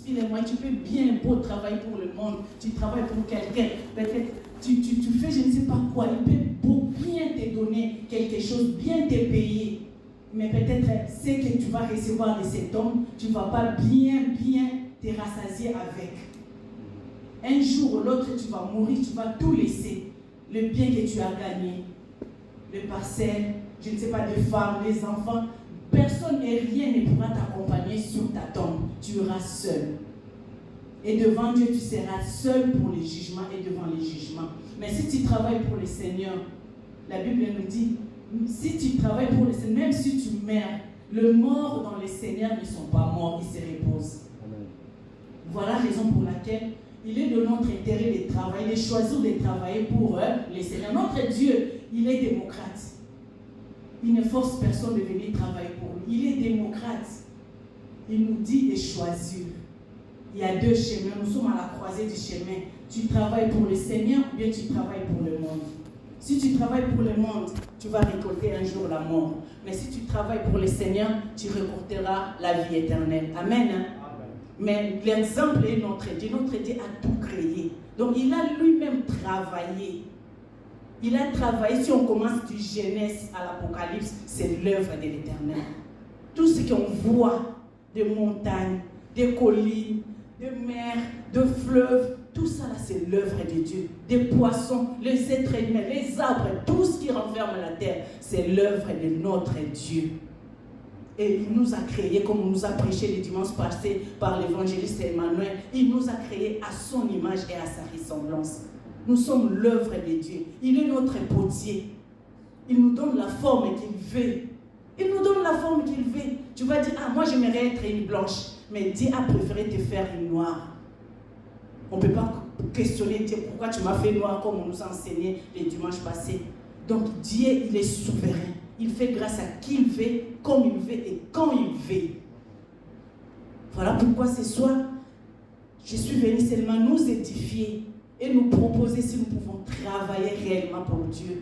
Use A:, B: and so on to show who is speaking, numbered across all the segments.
A: Excusez-moi, tu peux bien beau travailler pour le monde, tu travailles pour quelqu'un, peut-être tu fais je ne sais pas quoi, il peut beau bien te donner quelque chose, bien te payer. Mais peut-être ce que tu vas recevoir de cet homme, tu ne vas pas bien te rassasier avec. Un jour ou l'autre, tu vas mourir, tu vas tout laisser. Le bien que tu as gagné, le parcelle, je ne sais pas, des femmes, les enfants, personne et rien ne pourra t'accompagner sur ta tombe. Tu seras seul. Et devant Dieu, tu seras seul pour les jugements et devant les jugements. Mais si tu travailles pour le Seigneur, la Bible nous dit, si tu travailles pour le Seigneur, même si tu meurs, les morts dans le Seigneur ne sont pas morts, ils se reposent. Amen. Voilà la raison pour laquelle il est de notre intérêt de travailler, de choisir de travailler pour le Seigneur. Notre Dieu, il est démocrate. Il ne force personne de venir travailler pour lui. Il est démocrate. Il nous dit de choisir. Il y a deux chemins. Nous sommes à la croisée du chemin. Tu travailles pour le Seigneur ou bien tu travailles pour le monde. Si tu travailles pour le monde, tu vas récolter un jour la mort. Mais si tu travailles pour le Seigneur, tu récolteras la vie éternelle. Amen. Amen. Mais l'exemple est notre Dieu. Notre Dieu a tout créé. Donc il a lui-même travaillé. Il a travaillé, si on commence du Genèse à l'Apocalypse, c'est l'œuvre de l'Éternel. Tout ce qu'on voit, des montagnes, des collines, des mers, de fleuves, tout ça là, c'est l'œuvre de Dieu. Des poissons, les êtres humains, les arbres, tout ce qui renferme la terre, c'est l'œuvre de notre Dieu. Et il nous a créés, comme on nous a prêché le dimanche passé par l'évangéliste Emmanuel, il nous a créés à son image et à sa ressemblance. Nous sommes l'œuvre de Dieu. Il est notre potier. Il nous donne la forme qu'il veut. Il nous donne la forme qu'il veut. Tu vas dire, ah, moi j'aimerais être une blanche. Mais Dieu a préféré te faire une noire. On ne peut pas questionner Dieu, pourquoi tu m'as fait noire comme on nous a enseigné le dimanche passé. Donc Dieu, il est souverain. Il fait grâce à qui il veut, comme il veut et quand il veut. Voilà pourquoi ce soir, je suis venu seulement nous édifier et nous proposer si nous pouvons travailler réellement pour Dieu.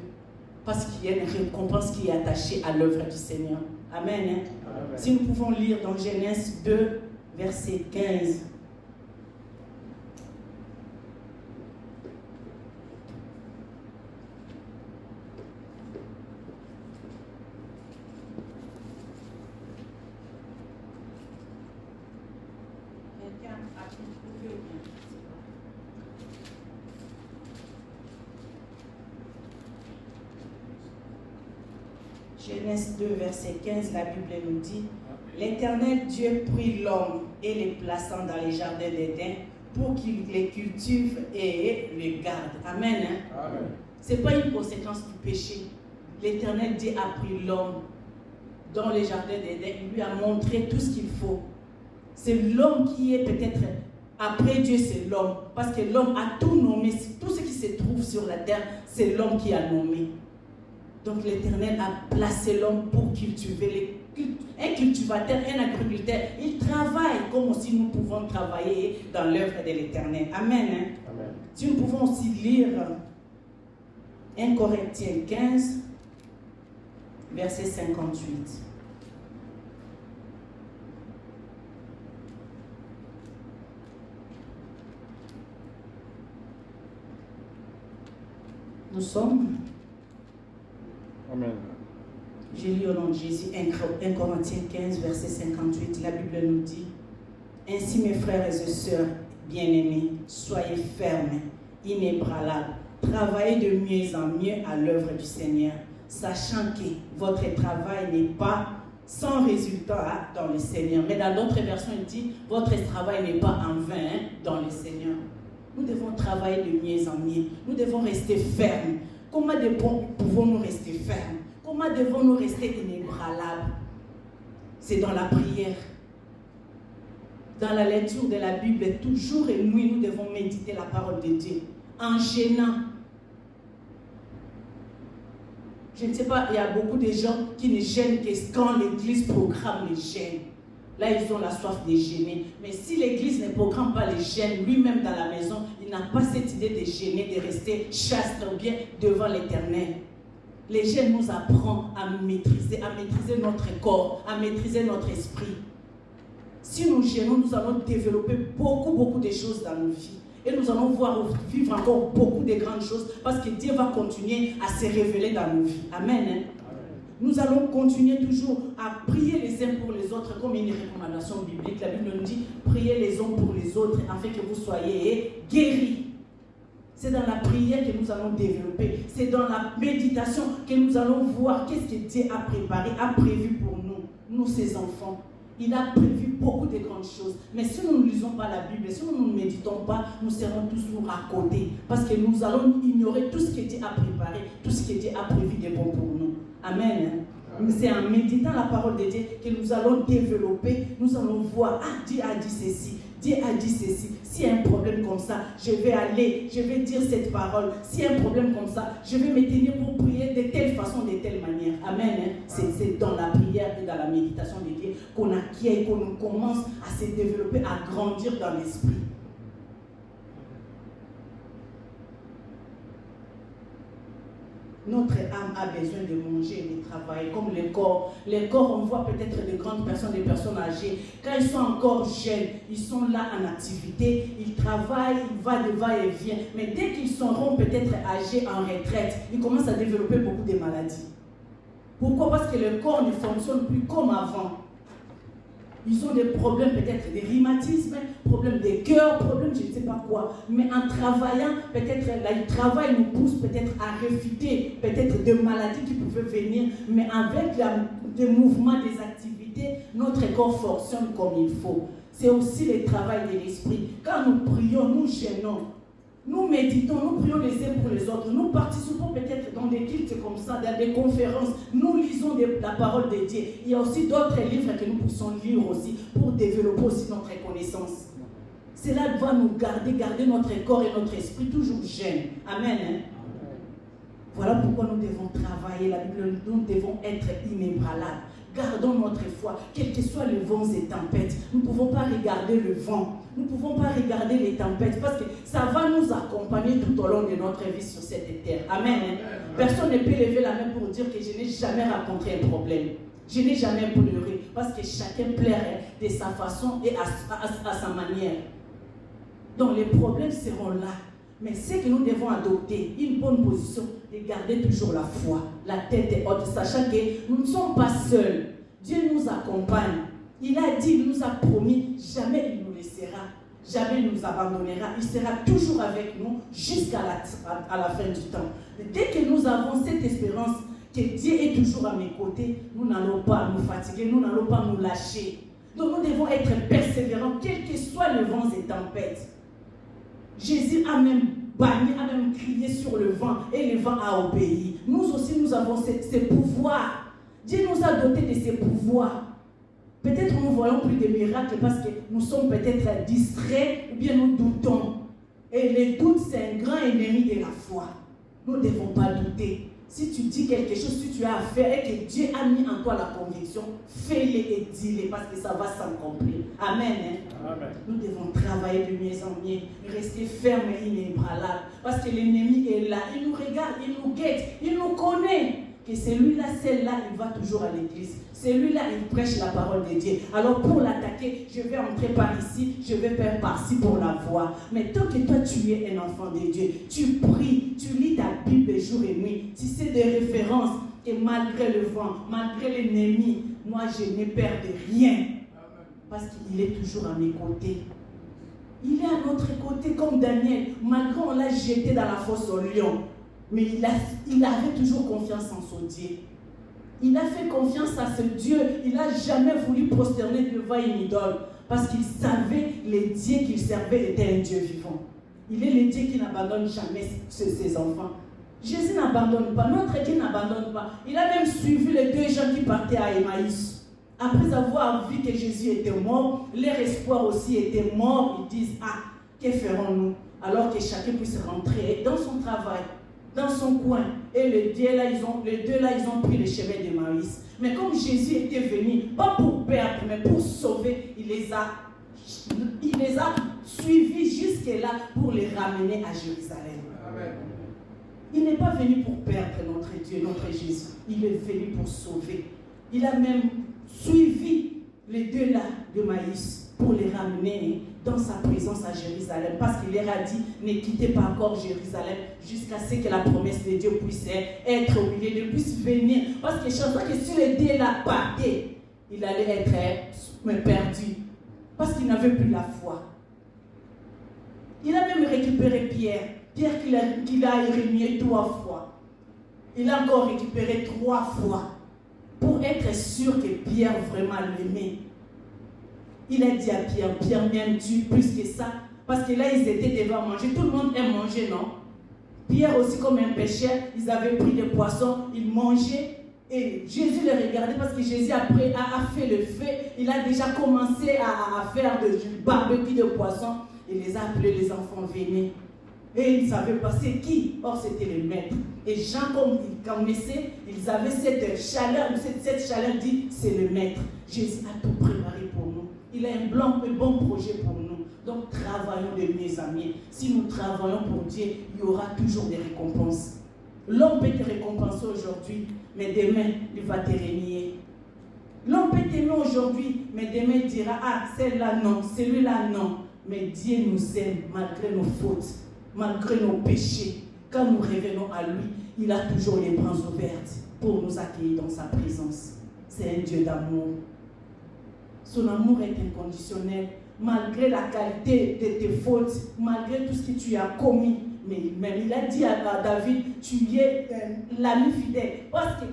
A: Parce qu'il y a une récompense qui est attachée à l'œuvre du Seigneur. Amen. Hein? Amen. Si nous pouvons lire dans Genèse 2, verset 15. Genèse 2, verset 15, la Bible nous dit « L'Éternel Dieu prit l'homme et les plaça dans les jardins d'Éden pour qu'il les cultive et les garde. » Amen. Hein? Amen. Ce n'est pas une conséquence du péché. L'Éternel Dieu a pris l'homme dans les jardins d'Éden. Il lui a montré tout ce qu'il faut. C'est l'homme qui est peut-être... Après Dieu, c'est l'homme. Parce que l'homme a tout nommé. Tout ce qui se trouve sur la terre, c'est l'homme qui a nommé. Donc l'Éternel a placé l'homme pour cultiver. Un cultivateur, un agriculteur, il travaille comme aussi nous pouvons travailler dans l'œuvre de l'Éternel. Amen. Hein? Amen. Si nous pouvons aussi lire 1 Corinthiens 15, verset 58. Nous sommes... Amen. Je lis au nom de Jésus 1 Corinthiens 15, verset 58. La Bible nous dit « Ainsi, mes frères et sœurs bien-aimés, soyez fermes, inébranlables, travaillez de mieux en mieux à l'œuvre du Seigneur, sachant que votre travail n'est pas sans résultat dans le Seigneur. » Mais dans d'autres versions, il dit « Votre travail n'est pas en vain dans le Seigneur. » Nous devons travailler de mieux en mieux. Nous devons rester fermes. Comment pouvons-nous rester fermes? Comment devons-nous rester inébranlables? C'est dans la prière. Dans la lecture de la Bible, toujours et nuit, nous devons méditer la parole de Dieu. En gênant. Je ne sais pas, il y a beaucoup de gens qui ne gênent que quand l'église programme les gênes. Là, ils ont la soif de gêner. Mais si l'église ne programme pas les gênes, lui-même dans la maison, il n'a pas cette idée de gêner, de rester chaste ou bien devant l'Éternel. Les gênes nous apprennent à maîtriser notre corps, à maîtriser notre esprit. Si nous gênons, nous allons développer beaucoup de choses dans nos vies. Et nous allons vivre encore beaucoup de grandes choses parce que Dieu va continuer à se révéler dans nos vies. Amen. Hein? Nous allons continuer toujours à prier les uns pour les autres comme une recommandation biblique. La Bible nous dit, priez les uns pour les autres afin que vous soyez guéris. C'est dans la prière que nous allons développer. C'est dans la méditation que nous allons voir qu'est-ce que Dieu a préparé, a prévu pour nous ses enfants. Il a prévu beaucoup de grandes choses. Mais si nous ne lisons pas la Bible, si nous ne méditons pas, nous serons toujours à côté. Parce que nous allons ignorer tout ce que Dieu a préparé, tout ce que Dieu a prévu de bon pour nous. Amen. C'est en méditant la parole de Dieu que nous allons développer, nous allons voir, ah, Dieu a dit ceci, Dieu a dit ceci. S'il y a un problème comme ça, je vais aller, je vais dire cette parole. S'il y a un problème comme ça, je vais me tenir pour prier de telle façon, de telle manière. Amen. Hein? C'est dans la prière et dans la méditation de Dieu qu'on acquiert, qu'on commence à se développer, à grandir dans l'esprit. Notre âme a besoin de manger et de travailler, comme le corps. Les corps, on voit peut-être des grandes personnes, des personnes âgées. Quand ils sont encore jeunes, ils sont là en activité, ils travaillent, ils vont de va-et-vient. Mais dès qu'ils seront peut-être âgés en retraite, ils commencent à développer beaucoup de maladies. Pourquoi? Parce que le corps ne fonctionne plus comme avant. Ils ont des problèmes peut-être de rhumatisme, problèmes de cœur, problèmes je ne sais pas quoi. Mais en travaillant, peut-être le travail nous pousse peut-être à réfuter peut-être des maladies qui pouvaient venir. Mais avec le mouvement des activités, notre corps fonctionne comme il faut. C'est aussi le travail de l'esprit. Quand nous prions, nous gênons. Nous méditons, nous prions les uns pour les autres. Nous participons peut-être dans des cultes comme ça, dans des conférences. Nous lisons la parole de Dieu. Il y a aussi d'autres livres que nous pouvons lire aussi pour développer aussi notre connaissance. Cela va nous garder notre corps et notre esprit toujours jeunes. Amen. Hein? Voilà pourquoi nous devons travailler. La Bible, nous devons être inébranlables. Gardons notre foi, quels que soient les vents et tempêtes. Nous ne pouvons pas regarder le vent. Nous ne pouvons pas regarder les tempêtes parce que ça va nous accompagner tout au long de notre vie sur cette terre. Amen. Personne ne peut lever la main pour dire que je n'ai jamais rencontré un problème. Je n'ai jamais pleuré parce que chacun pleurait de sa façon et à sa manière. Donc les problèmes seront là. Mais c'est que nous devons adopter une bonne position de garder toujours la foi, la tête haute, sachant que nous ne sommes pas seuls. Dieu nous accompagne. Il a dit, il nous a promis, jamais il nous laissera, jamais il nous abandonnera. Il sera toujours avec nous jusqu'à la fin du temps. Dès que nous avons cette espérance que Dieu est toujours à mes côtés, nous n'allons pas nous fatiguer, nous n'allons pas nous lâcher. Donc nous devons être persévérants, quels que soient les vents et tempêtes. Jésus a même banni, a même crié sur le vent et le vent a obéi. Nous aussi, nous avons ces pouvoirs. Dieu nous a dotés de ces pouvoirs. Peut-être nous ne voyons plus de miracles parce que nous sommes peut-être distraits ou bien nous doutons. Et le doute, c'est un grand ennemi de la foi. Nous ne devons pas douter. Si tu dis quelque chose, si tu as à faire et que Dieu a mis en toi la conviction, fais-le et dis-le parce que ça va s'accomplir. Amen. Hein? Amen. Nous devons travailler de mieux en mieux, rester fermes et inébranlables parce que l'ennemi est là. Il nous regarde, il nous guette, il nous connaît. Que celui-là, celle-là, il va toujours à l'église. Celui-là, il prêche la parole de Dieu. Alors pour l'attaquer, je vais entrer par ici, je vais faire par-ci pour la voir. Mais tant que toi, tu es un enfant de Dieu, tu pries, tu lis ta Bible jour et nuit, tu sais des références, et malgré le vent, malgré l'ennemi, moi, je n'ai peur de rien. Parce qu'il est toujours à mes côtés. Il est à notre côté comme Daniel. Malgré on l'a jeté dans la fosse au lion. Mais il avait toujours confiance en son Dieu. Il a fait confiance à ce Dieu. Il n'a jamais voulu prosterner devant une idole. Parce qu'il savait le Dieu qu'il servait était un Dieu vivant. Il est le Dieu qui n'abandonne jamais ses enfants. Jésus n'abandonne pas. Notre Dieu n'abandonne pas. Il a même suivi les deux gens qui partaient à Emmaüs. Après avoir vu que Jésus était mort, leur espoir aussi était mort. Ils disent, ah, que ferons-nous? Alors que chacun puisse rentrer dans son travail, dans son coin. Et les deux là, ils ont pris le chemin d'Emmaüs. Mais comme Jésus était venu, pas pour perdre, mais pour sauver, il les a suivis jusque-là pour les ramener à Jérusalem. Amen. Il n'est pas venu pour perdre notre Dieu, notre Jésus. Il est venu pour sauver. Il a même suivi les 2 là de maïs pour les ramener dans sa présence à Jérusalem. Parce qu'il leur a dit, ne quittez pas encore Jérusalem jusqu'à ce que la promesse de Dieu puisse être au milieu, de puisse venir. Parce que chaque fois que si les 2 là partaient, il allait être perdu. Parce qu'il n'avait plus la foi. Il a même récupéré Pierre. Pierre qu'il a remué 3 fois. Il a encore récupéré 3 fois. Pour être sûr que Pierre vraiment l'aimait. Il a dit à Pierre, Pierre m'aimes-tu plus que ça? Parce que là, ils étaient devant manger. Tout le monde aime manger, non? Pierre aussi, comme un pêcheur, ils avaient pris des poissons, ils mangeaient. Et Jésus les regardait parce que Jésus après a fait le feu. Il a déjà commencé à faire du barbecue de poissons. Il les a appelés, les enfants venaient. Et ils ne savaient pas c'est qui. Or, c'était le maître. Et Jean, comme ils connaissaient, ils avaient cette chaleur. Cette chaleur dit, c'est le maître. Jésus a tout préparé pour nous. Il a un bon projet pour nous. Donc, travaillons de mieux en mieux. Si nous travaillons pour Dieu, il y aura toujours des récompenses. L'homme peut te récompenser aujourd'hui, mais demain, il va te renier. L'homme peut t'aimer aujourd'hui, mais demain, il dira, ah, celle-là non, celui-là non. Mais Dieu nous aime malgré nos fautes, malgré nos péchés. Quand nous revenons à lui, il a toujours les bras ouverts pour nous accueillir dans sa présence. C'est un Dieu d'amour. Son amour est inconditionnel. Malgré la qualité de tes fautes, malgré tout ce que tu as commis, mais même il a dit à David, tu es l'ami fidèle. Parce que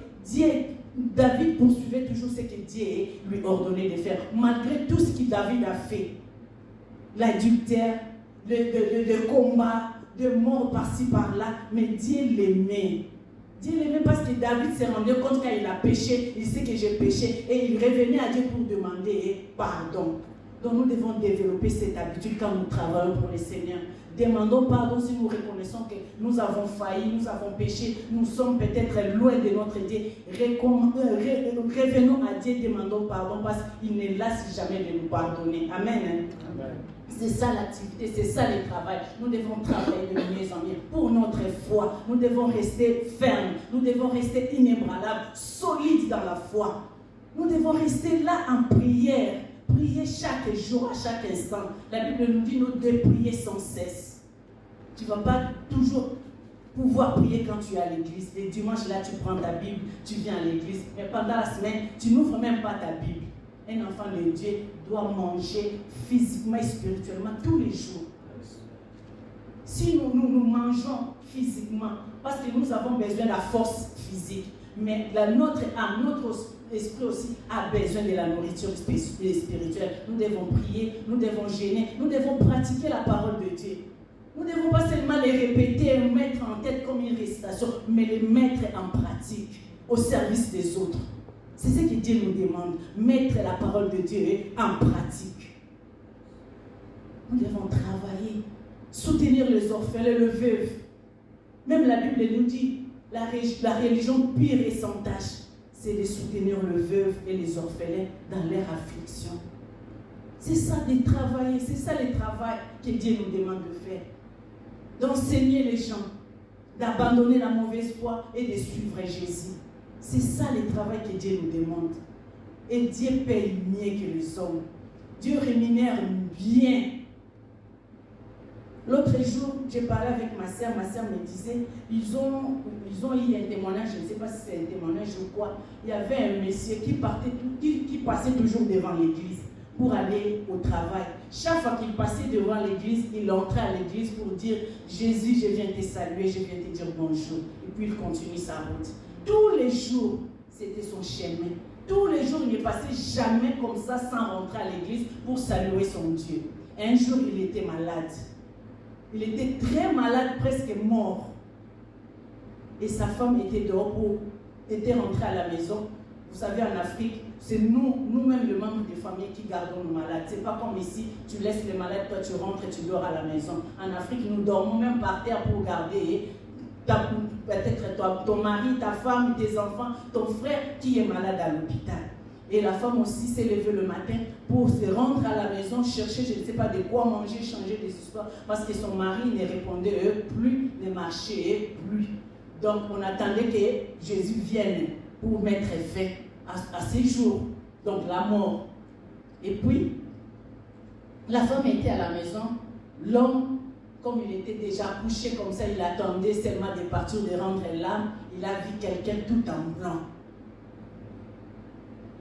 A: David poursuivait toujours ce que Dieu lui ordonnait de faire. Malgré tout ce que David a fait, l'adultère, le combat, de mort par-ci par-là, mais Dieu l'aimait. Dieu l'aimait parce que David s'est rendu compte quand il a péché, il sait que j'ai péché, et il revenait à Dieu pour demander pardon. Donc nous devons développer cette habitude quand nous travaillons pour le Seigneur. Demandons pardon si nous reconnaissons que nous avons failli, nous avons péché, nous sommes peut-être loin de notre Dieu. Revenons à Dieu, demandons pardon parce qu'il ne lasse jamais de nous pardonner. Amen. Amen. C'est ça l'activité, c'est ça le travail. Nous devons travailler de mieux en mieux pour notre foi. Nous devons rester fermes, nous devons rester inébranlables, solides dans la foi. Nous devons rester là en prière. Prier chaque jour, à chaque instant. La Bible nous dit, nous devons prier sans cesse. Tu ne vas pas toujours pouvoir prier quand tu es à l'église. Les dimanches, là, tu prends ta Bible, tu viens à l'église. Mais pendant la semaine, tu n'ouvres même pas ta Bible. Un enfant de Dieu doit manger physiquement et spirituellement tous les jours. Si nous mangeons physiquement, parce que nous avons besoin de la force physique, mais notre âme, notre esprit aussi a besoin de la nourriture spirituelle. Nous devons prier, nous devons jeûner, nous devons pratiquer la parole de Dieu. Nous ne devons pas seulement les répéter et mettre en tête comme une récitation, mais les mettre en pratique au service des autres. C'est ce que Dieu nous demande, mettre la parole de Dieu en pratique. Nous devons travailler, soutenir les orphelins, les veuves. Même la Bible nous dit, la religion pure et sans tache, c'est de soutenir les veuves et les orphelins dans leur affliction. C'est ça de travailler, c'est ça le travail que Dieu nous demande de faire. D'enseigner les gens, d'abandonner la mauvaise foi et de suivre Jésus. C'est ça le travail que Dieu nous demande. Et Dieu paye mieux que les hommes. Dieu rémunère bien. L'autre jour, j'ai parlé avec ma soeur me disait, ils ont eu un témoignage, je ne sais pas si c'est un témoignage ou quoi. Il y avait un monsieur qui passait toujours devant l'église pour aller au travail. Chaque fois qu'il passait devant l'église, il entrait à l'église pour dire, Jésus, je viens te saluer, je viens te dire bonjour. Et puis il continue sa route. Tous les jours, c'était son chemin. Tous les jours, il ne passait jamais comme ça sans rentrer à l'église pour saluer son Dieu. Un jour, il était malade. Il était très malade, presque mort. Et sa femme était dehors, était rentrée à la maison. Vous savez, en Afrique, c'est nous-mêmes, le membre des familles, qui gardons nos malades. Ce n'est pas comme ici, tu laisses les malades, toi tu rentres et tu dors à la maison. En Afrique, nous dormons même par terre pour garder peut-être ton mari, ta femme, tes enfants, ton frère qui est malade à l'hôpital. Et la femme aussi s'est levée le matin pour se rendre à la maison, chercher, je ne sais pas de quoi manger, changer des histoires, parce que son mari ne répondait plus, ne marchait plus. Donc on attendait que Jésus vienne pour mettre fin à ces jours, donc la mort. Et puis, la femme était à la maison. L'homme, comme il était déjà couché comme ça, il attendait seulement de partir, de rendre l'âme. Il a vu quelqu'un tout en blanc.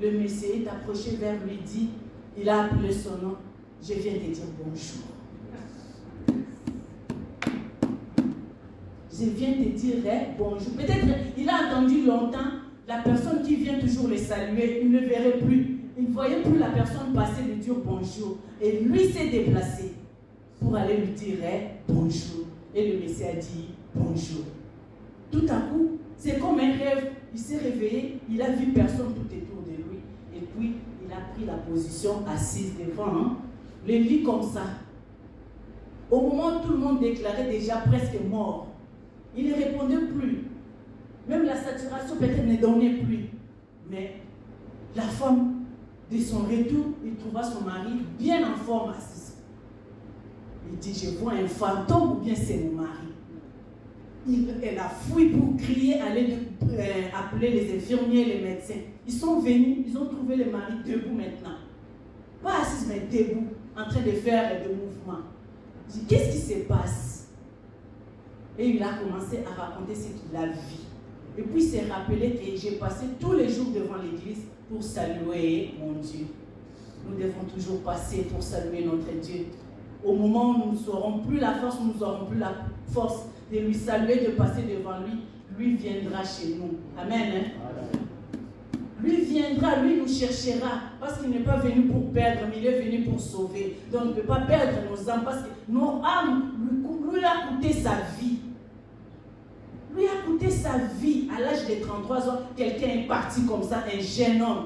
A: Le monsieur est approché vers lui, dit, il a appelé son nom. Je viens te dire bonjour. Je viens te dire bonjour. Peut-être il a attendu longtemps. La personne qui vient toujours le saluer, il ne verrait plus. Il ne voyait plus la personne passer lui dire bonjour. Et lui s'est déplacé pour aller lui dire bonjour. Et le monsieur a dit bonjour. Tout à coup, c'est comme un rêve. Il s'est réveillé, il a vu personne tout autour de lui. Et puis, il a pris la position assise devant le lit comme ça. Au moment où tout le monde déclarait déjà presque mort, il ne répondait plus. Même la saturation peut-être ne donnait plus. Mais la femme, de son retour, il trouva son mari bien en forme assis. Il dit, je vois un fantôme ou bien c'est mon mari. Elle a fui pour crier, aller appeler les infirmiers, les médecins. Ils sont venus, ils ont trouvé le mari debout maintenant. Pas assis, mais debout, en train de faire des mouvements. Il dit, qu'est-ce qui se passe? Et il a commencé à raconter ce qu'il a vu. Et puis il s'est rappelé que j'ai passé tous les jours devant l'église pour saluer mon Dieu. Nous devons toujours passer pour saluer notre Dieu. Au moment où nous n'aurons plus la force, nous n'aurons plus la force de lui saluer, de passer devant lui, lui viendra chez nous. Amen. Hein? Lui viendra, lui nous cherchera, parce qu'il n'est pas venu pour perdre, mais il est venu pour sauver. Donc il ne peut pas perdre nos âmes, parce que nos âmes lui a coûté sa vie. Lui a coûté sa vie. À l'âge de 33 ans, quelqu'un est parti comme ça, un jeune homme.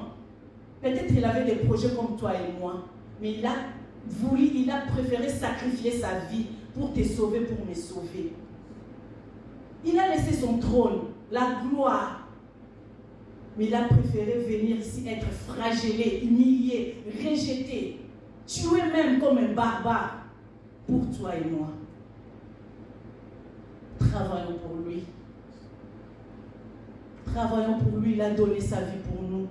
A: Peut-être qu'il avait des projets comme toi et moi, mais il a préféré sacrifier sa vie pour te sauver, pour me sauver. Il a laissé son trône, la gloire, mais il a préféré venir ici être flagellé, humilié, rejeté, tué même comme un barbare pour toi et moi. Travaillons pour lui. Travaillons pour lui, il a donné sa vie pour nous.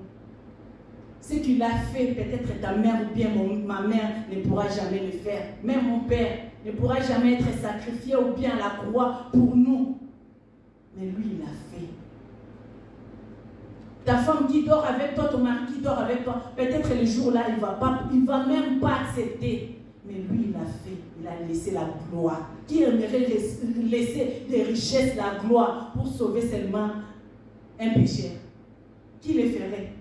A: Ce qu'il a fait, peut-être ta mère ou bien ma mère ne pourra jamais le faire. Même mon père ne pourra jamais être sacrifié ou bien à la croix pour nous. Mais lui, il l'a fait. Ta femme qui dort avec toi, ton mari qui dort avec toi, peut-être le jour-là, il ne va même pas accepter. Mais lui, il l'a fait. Il a laissé la gloire. Qui aimerait laisser des richesses, la gloire, pour sauver seulement un pécheur? Qui le ferait?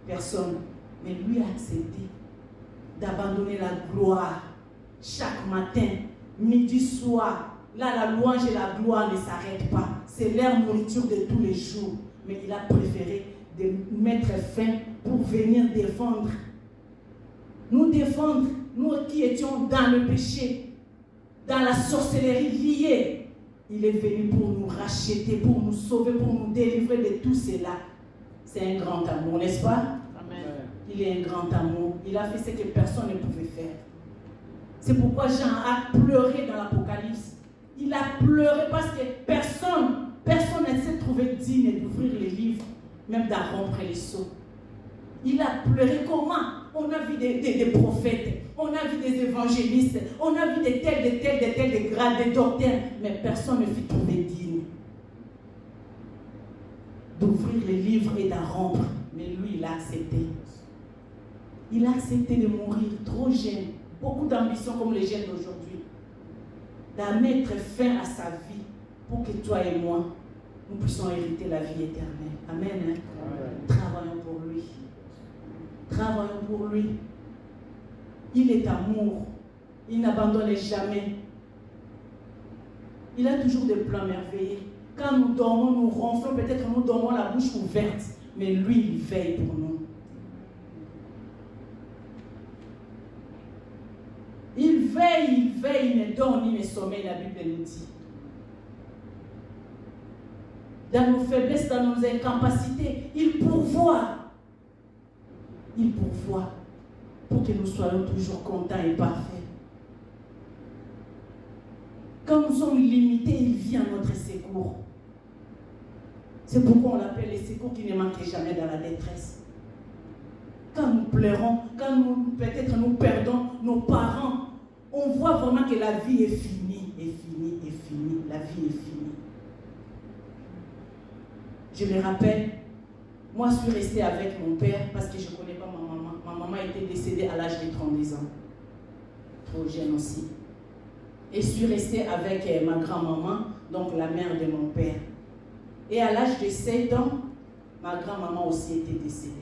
A: Personne. Mais lui a accepté d'abandonner la gloire chaque matin, midi, soir. Là, la louange et la gloire ne s'arrêtent pas. C'est leur nourriture de tous les jours. Mais il a préféré de mettre fin pour venir défendre. Nous défendre, nous qui étions dans le péché, dans la sorcellerie liée. Il est venu pour nous racheter, pour nous sauver, pour nous délivrer de tout cela. C'est un grand amour, n'est-ce pas? Amen. Il est un grand amour. Il a fait ce que personne ne pouvait faire. C'est pourquoi Jean a pleuré dans l'Apocalypse. Il a pleuré parce que personne ne s'est trouvé digne d'ouvrir les livres, même d'en rompre les sceaux. Il a pleuré. Comment? On a vu des prophètes, on a vu des évangélistes, on a vu des tels grades, des docteurs, mais personne ne fut trouvé digne d'ouvrir les livres et d'en rompre. Mais lui, il a accepté. Il a accepté de mourir trop jeune, beaucoup d'ambition comme les jeunes d'aujourd'hui, d'en mettre fin à sa vie pour que toi et moi, nous puissions hériter la vie éternelle. Amen. Hein? Amen. Travaillons pour lui. Travaillons pour lui. Il est amour. Il n'abandonne jamais. Il a toujours des plans merveilleux. Quand nous dormons, nous ronflons, peut-être nous dormons la bouche ouverte, mais lui, il veille pour nous. Il veille, il ne dort ni ne sommeille, la Bible nous dit. Dans nos faiblesses, dans nos incapacités, il pourvoit. Il pourvoit pour que nous soyons toujours contents et parfaits. Quand nous sommes limités, il vient à notre secours. C'est pourquoi on l'appelle les secours qui ne manquent jamais dans la détresse. quand nous pleurons, quand peut-être nous perdons nos parents, on voit vraiment que la vie est finie, la vie est finie. Je me rappelle, moi je suis restée avec mon père parce que je ne connais pas ma maman. Ma maman était décédée à l'âge de 32 ans, trop jeune aussi. Et je suis restée avec ma grand-maman, donc la mère de mon père. Et à l'âge de 7 ans, ma grand-maman aussi était décédée.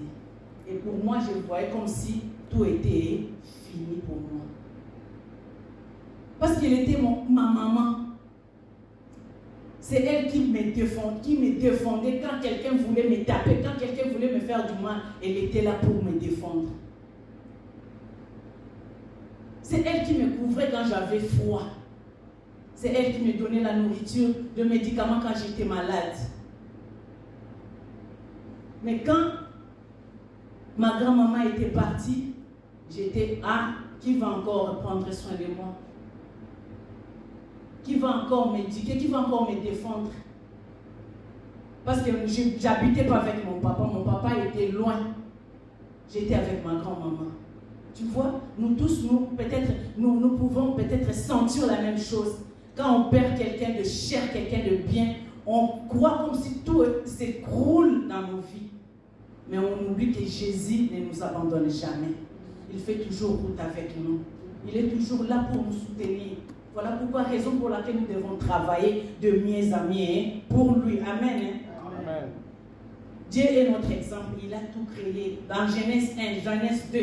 A: Et pour moi, je voyais comme si tout était fini pour moi. Parce qu'elle était ma maman. C'est elle qui me défendait quand quelqu'un voulait me taper, quand quelqu'un voulait me faire du mal, elle était là pour me défendre. C'est elle qui me couvrait quand j'avais froid. C'est elle qui me donnait la nourriture, le médicament quand j'étais malade. Mais quand ma grand-maman était partie, j'étais, qui va encore prendre soin de moi? Qui va encore m'éduquer? Qui va encore me défendre? Parce que je n'habitais pas avec mon papa était loin. J'étais avec ma grand-maman. Tu vois, nous tous, nous pouvons peut-être sentir la même chose. Quand on perd quelqu'un de cher, quelqu'un de bien, on croit comme si tout s'écroule dans nos vies. Mais on oublie que Jésus ne nous abandonne jamais. Il fait toujours route avec nous. Il est toujours là pour nous soutenir. Voilà pourquoi, raison pour laquelle nous devons travailler de mieux en mieux pour lui. Amen. Amen. Dieu est notre exemple. Il a tout créé. Dans Genèse 1, Genèse 2,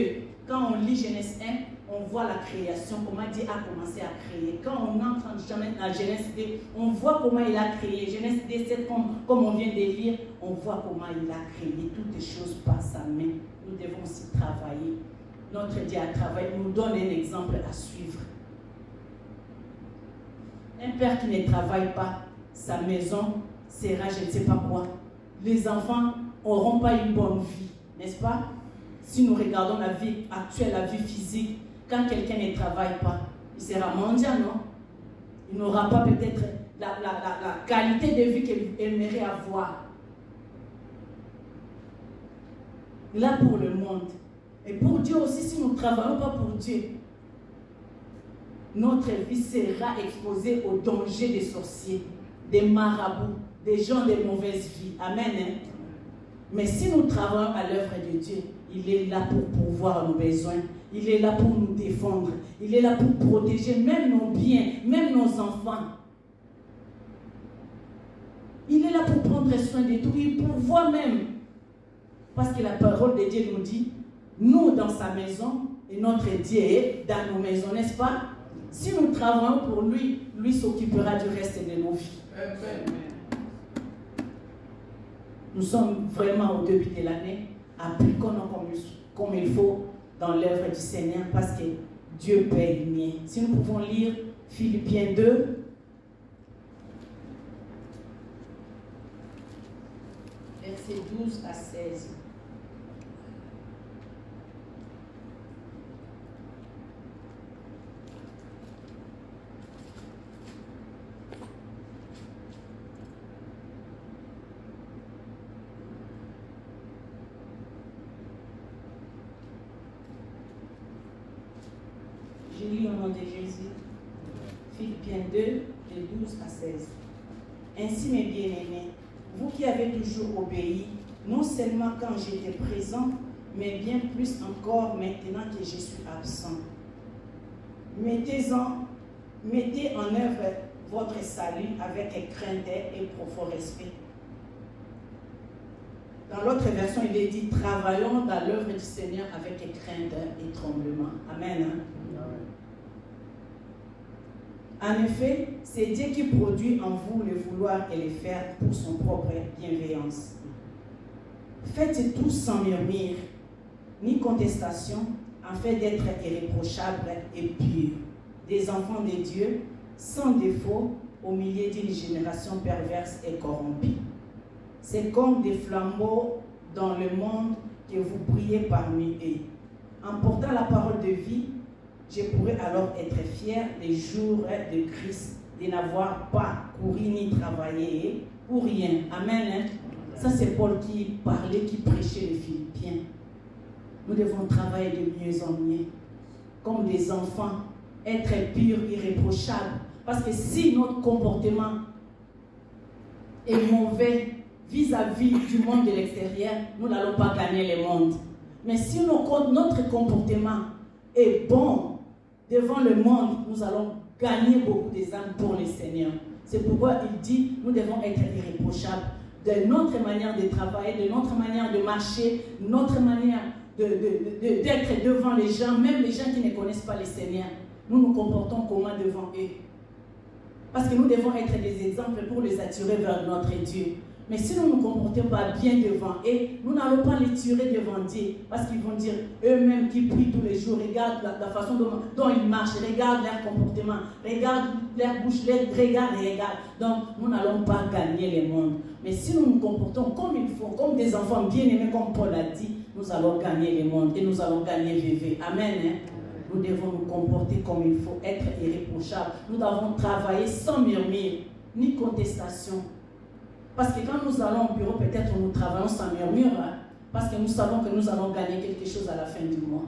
A: quand on lit Genèse 1, on voit la création, comment Dieu a commencé à créer. Quand on entre en Genèse 2, on voit comment il a créé. Genèse 2, 7, comme on vient de lire, on voit comment il a créé. Toutes les choses par sa main. Nous devons aussi travailler. Notre Dieu a travaillé, nous donne un exemple à suivre. Un père qui ne travaille pas, sa maison sera je ne sais pas quoi. Les enfants n'auront pas une bonne vie, n'est-ce pas? Si nous regardons la vie actuelle, la vie physique, quand quelqu'un ne travaille pas, il sera mendiant, non? Il n'aura pas peut-être la qualité de vie qu'il aimerait avoir. Là pour le monde. Et pour Dieu aussi, si nous ne travaillons pas pour Dieu, notre vie sera exposée au danger des sorciers, des marabouts, des gens de mauvaise vie. Amen. Hein? Mais si nous travaillons à l'œuvre de Dieu, il est là pour pourvoir nos besoins. Il est là pour nous défendre. Il est là pour protéger même nos biens, même nos enfants. Il est là pour prendre soin de tout. Il pourvoit même. Parce que la parole de Dieu nous dit, nous dans sa maison, et notre Dieu est dans nos maisons, n'est-ce pas? Si nous travaillons pour lui, lui s'occupera du reste de nos vies. Amen. Nous sommes vraiment au début de l'année, appliquons-nous comme il faut dans l'œuvre du Seigneur parce que Dieu paye bien. Si nous pouvons lire Philippiens 2, versets 12 à 16. Je lis au nom de Jésus. Philippiens 2, de 12 à 16. Ainsi, mes bien-aimés, vous qui avez toujours obéi, non seulement quand j'étais présent, mais bien plus encore maintenant que je suis absent. Mettez en œuvre votre salut avec crainte et profond respect. Dans l'autre version, il est dit, travaillons dans l'œuvre du Seigneur avec crainte et tremblement. Amen. En effet, c'est Dieu qui produit en vous le vouloir et le faire pour son propre bienveillance. Faites tout sans murmure, ni contestation, afin d'être irréprochables et purs, des enfants de Dieu, sans défaut, au milieu d'une génération perverse et corrompue. C'est comme des flambeaux dans le monde que vous brillez parmi eux. En portant la parole de vie, je pourrais alors être fier des jours de Christ, de n'avoir pas couru ni travaillé pour rien. Amen. Ça, c'est Paul qui parlait, qui prêchait les Philippiens. Nous devons travailler de mieux en mieux, comme des enfants, être purs, irréprochables. Parce que si notre comportement est mauvais vis-à-vis du monde de l'extérieur, nous n'allons pas gagner le monde. Mais si notre comportement est bon devant le monde, nous allons gagner beaucoup des âmes pour le Seigneur. C'est pourquoi il dit, nous devons être irréprochables de notre manière de travailler, de notre manière de marcher, notre manière d'être devant les gens, même les gens qui ne connaissent pas le Seigneur. Nous nous comportons comment devant eux. Parce que nous devons être des exemples pour les attirer vers notre Dieu. Mais si nous ne nous comportons pas bien devant eux, nous n'allons pas les tirer devant Dieu. Parce qu'ils vont dire, eux-mêmes qui prient tous les jours, regarde la façon dont ils marchent, regarde leur comportement, regarde leur bouche, regarde. Donc, nous n'allons pas gagner le monde. Mais si nous nous comportons comme il faut, comme des enfants bien-aimés, comme Paul a dit, nous allons gagner le monde et nous allons gagner VV. Amen. Nous devons nous comporter comme il faut, être irréprochables. Nous devons travailler sans murmure, ni contestation. Parce que quand nous allons au bureau, peut-être nous travaillons sans murmure, hein, parce que nous savons que nous allons gagner quelque chose à la fin du mois.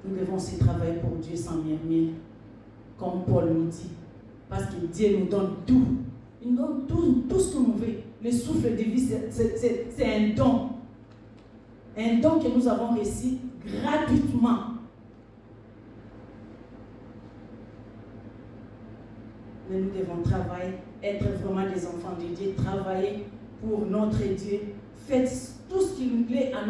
A: Nous devons aussi travailler pour Dieu sans murmure, comme Paul nous dit. Parce que Dieu nous donne tout. Il nous donne tout ce que nous voulons. Le souffle de vie, c'est un don. Un don que nous avons reçu gratuitement. Mais nous devons travailler, être vraiment des enfants de Dieu, travailler pour notre Dieu. Faites tout ce qui nous plaît à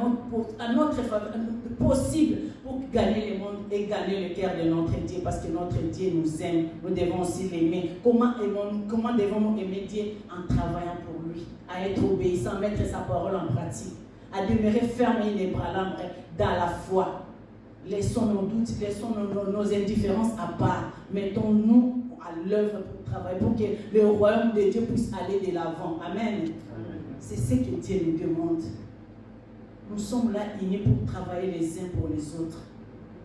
A: notre faveur, possible pour gagner le monde et gagner le cœur de notre Dieu, parce que notre Dieu nous aime. Nous devons aussi l'aimer. Comment devons-nous aimer Dieu? En travaillant pour lui, à être obéissant, à mettre sa parole en pratique, à demeurer ferme et inébranlable dans la foi. Laissons nos doutes, laissons nos indifférences à part. Mettons-nous à l'œuvre pour travailler, pour que le royaume de Dieu puisse aller de l'avant. Amen. C'est ce que Dieu nous demande. Nous sommes là unis pour travailler les uns pour les autres.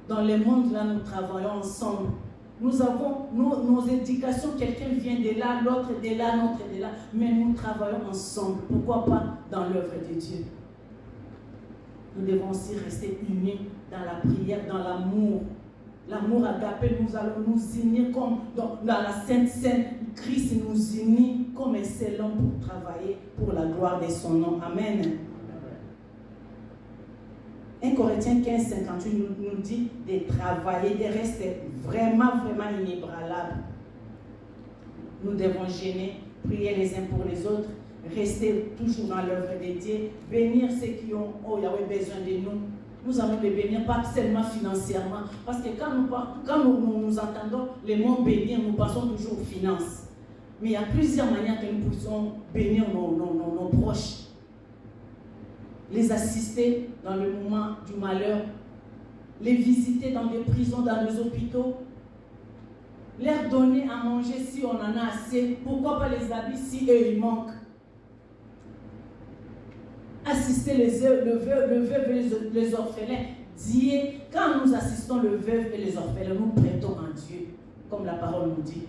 A: Dans le monde, là, nous travaillons ensemble. Nous avons nos éducations, quelqu'un vient de là, l'autre de là, l'autre de là, mais nous travaillons ensemble. Pourquoi pas dans l'œuvre de Dieu? Nous devons aussi rester unis dans la prière, dans l'amour. L'amour agapé, nous allons nous unir comme dans la Sainte Seine. Christ nous unit comme un seul homme pour travailler pour la gloire de son nom. Amen. 1 Corinthiens 15, 58 nous dit de travailler, de rester vraiment inébranlable. Nous devons gêner, prier les uns pour les autres, rester toujours dans l'œuvre de Dieu, bénir ceux qui ont besoin de nous. Nous allons les bénir, pas seulement financièrement. Parce que quand nous entendons les mots bénir, nous pensons toujours aux finances. Mais il y a plusieurs manières que nous pouvons bénir nos proches. Les assister dans le moment du malheur. Les visiter dans des prisons, dans les hôpitaux. Leur donner à manger si on en a assez. Pourquoi pas les habits si eux ils manquent. Assister le veuve et les orphelins. Dieu, quand nous assistons le veuve et les orphelins, nous prêtons à Dieu, comme la parole nous dit.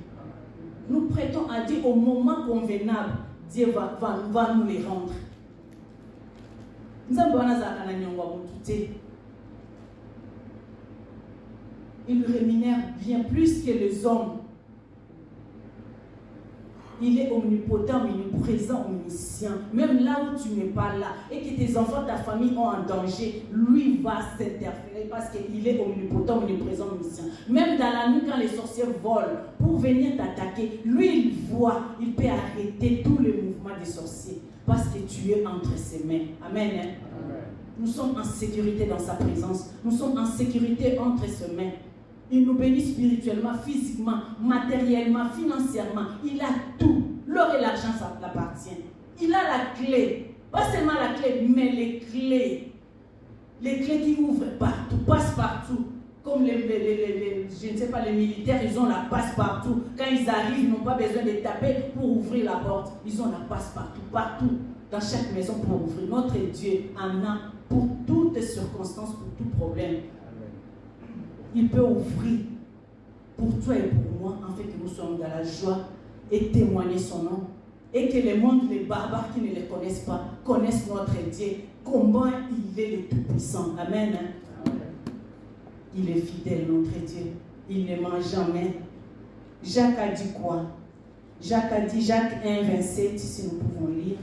A: Nous prêtons à Dieu au moment convenable. Dieu va nous les rendre. Il rémunère bien plus que les hommes. Il est omnipotent, omniprésent, omniscient. Même là où tu n'es pas là et que tes enfants, ta famille ont un danger, lui va s'interférer parce qu'il est omnipotent, omniprésent, omniscient. Même dans la nuit, quand les sorciers volent pour venir t'attaquer, lui, il voit, il peut arrêter tous les mouvements des sorciers parce que tu es entre ses mains. Amen. Amen. Nous sommes en sécurité dans sa présence. Nous sommes en sécurité entre ses mains. Il nous bénit spirituellement, physiquement, matériellement, financièrement. Il a tout. L'or et l'argent, ça l'appartient. Il a la clé. Pas seulement la clé, mais les clés. Les clés qui ouvrent partout, passent partout. Comme je ne sais pas, les militaires, ils ont la passe partout. Quand ils arrivent, ils n'ont pas besoin de taper pour ouvrir la porte. Ils ont la passe partout, partout. Dans chaque maison pour ouvrir. Notre Dieu en a pour toutes circonstances, pour tout problème. Il peut ouvrir pour toi et pour moi, en fait que nous soyons dans la joie et témoigner son nom. Et que le monde, les barbares qui ne les connaissent pas, connaissent notre Dieu. Comment il est le Tout-Puissant. Amen. Il est fidèle, notre Dieu. Il ne ment jamais. Jacques a dit quoi? Jacques a dit, Jacques 1, 27, si nous pouvons lire.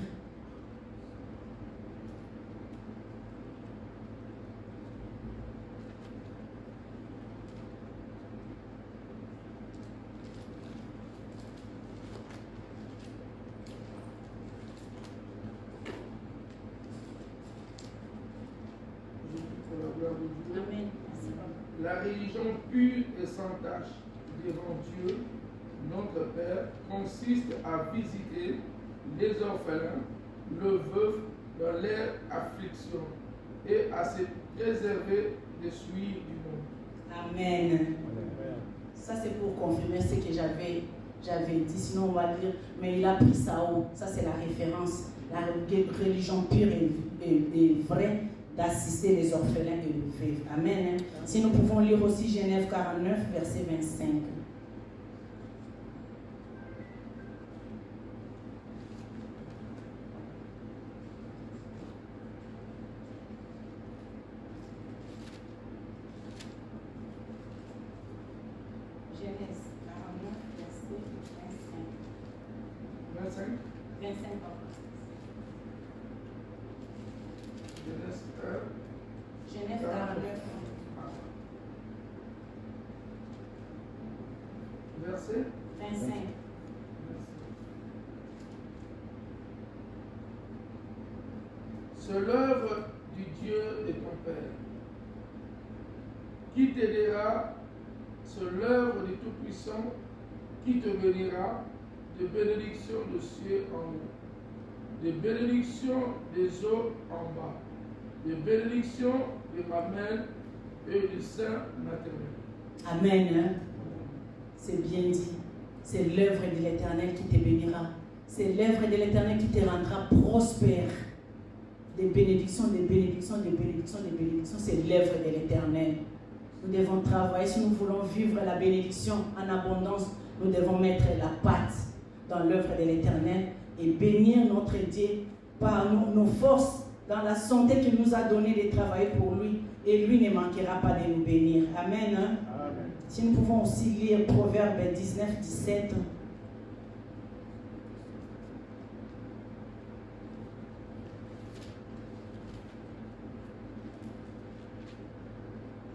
B: Amen. La religion pure et sans tache devant Dieu, notre Père, consiste à visiter les orphelins, le veuf dans leur affliction et à se préserver des souilles du monde.
A: Amen. Ça c'est pour confirmer ce que j'avais dit. Sinon on va dire, mais il a pris ça haut. Ça c'est la référence. La religion pure et vraie d'assister les orphelins et les veuves. Amen. Si nous pouvons lire aussi Genèse 49, verset 25. Genèse 49, verset 25.
B: 25.
A: 25, pardon.
B: Genèse 1.
A: Genèse 49.
B: Verset
A: 25.
B: C'est l'œuvre du Dieu de ton Père qui t'aidera, c'est l'œuvre du Tout-Puissant qui te bénira de bénédictions de cieux en haut, de bénédictions des eaux en bas, de bénédictions de ma mère et du sein maternel.
A: Amen. C'est bien dit. C'est l'œuvre de l'Éternel qui te bénira. C'est l'œuvre de l'Éternel qui te rendra prospère. Des bénédictions, des bénédictions, des bénédictions, des bénédictions. C'est l'œuvre de l'Éternel. Nous devons travailler. Si nous voulons vivre la bénédiction en abondance, nous devons mettre la patte dans l'œuvre de l'Éternel et bénir notre Dieu par nos forces, dans la santé qu'il nous a donné de travailler pour lui. Et lui ne manquera pas de nous bénir. Amen. Amen. Si nous pouvons aussi lire Proverbe 19, 17.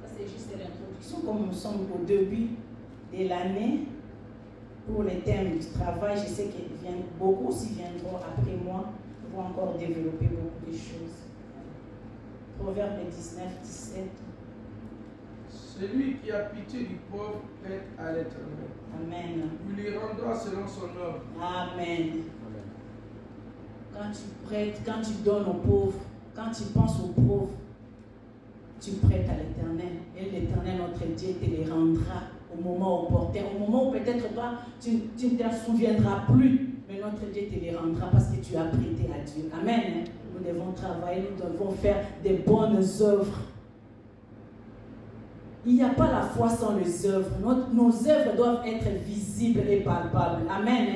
A: Ça c'est juste l'introduction, comme nous sommes au début de l'année. Pour les thèmes du travail, je sais que beaucoup aussi viendront après moi, vont encore développer beaucoup de choses. Proverbe 19, 17.
B: Celui qui a pitié du pauvre prête à l'Éternel.
A: Amen.
B: Il lui rendra selon son œuvre.
A: Amen. Quand tu prêtes, quand tu donnes aux pauvres, quand tu penses aux pauvres, tu prêtes à l'Éternel. Et l'Éternel, notre Dieu, te les rendra au moment opportun. Au moment où peut-être toi, tu ne t'en souviendras plus, mais notre Dieu te les rendra parce que tu as prêté à Dieu. Amen. Nous devons travailler, nous devons faire des bonnes œuvres. Il n'y a pas la foi sans les œuvres. Nos œuvres doivent être visibles et palpables. Amen.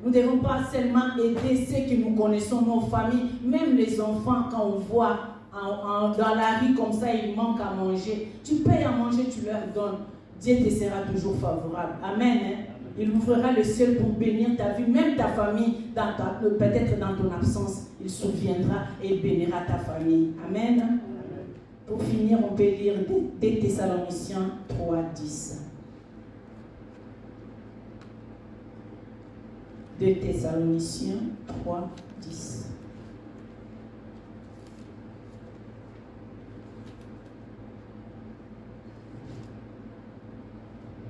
A: Nous ne devons pas seulement aider ceux que nous connaissons, nos familles, même les enfants, quand on voit dans la rue comme ça, ils manquent à manger. Tu payes à manger, tu leur donnes. Dieu te sera toujours favorable. Amen. Il ouvrira le ciel pour bénir ta vie, même ta famille, peut-être dans ton absence. Il se souviendra et il bénira ta famille. Amen. Pour finir, on peut lire 2 Thessaloniciens 3, 10. 2 Thessaloniciens 3, 10.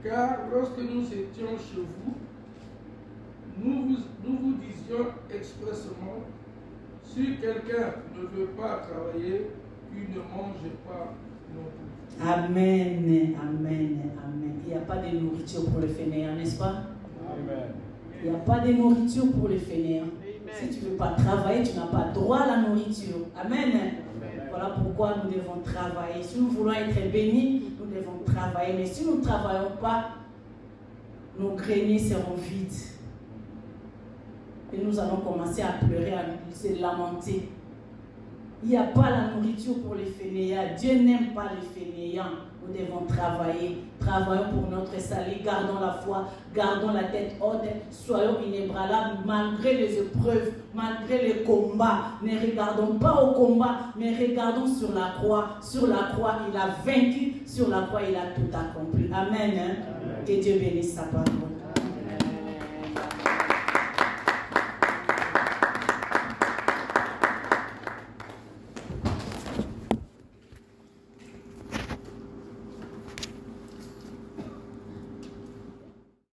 B: Car lorsque nous étions chez vous, nous vous disions expressément, si quelqu'un ne veut pas travailler, il ne mange pas non plus.
A: Amen, amen, amen. Il n'y a pas de nourriture pour les fainéants, n'est-ce pas?
C: Amen.
A: Il n'y a pas de nourriture pour les fainéants. Si tu ne veux pas travailler, tu n'as pas droit à la nourriture. Amen. Amen. Voilà pourquoi nous devons travailler. Si nous voulons être bénis, nous devons travailler. Mais si nous ne travaillons pas, nos greniers seront vides. Et nous allons commencer à pleurer, à se lamenter. Il n'y a pas la nourriture pour les fainéants. Dieu n'aime pas les fainéants. Nous devons travailler. Travaillons pour notre salut. Gardons la foi. Gardons la tête haute. Soyons inébranlables malgré les épreuves, malgré les combats. Ne regardons pas au combat, mais regardons sur la croix. Sur la croix, il a vaincu. Sur la croix, il a tout accompli. Amen. Hein? Amen. Que Dieu bénisse sa parole.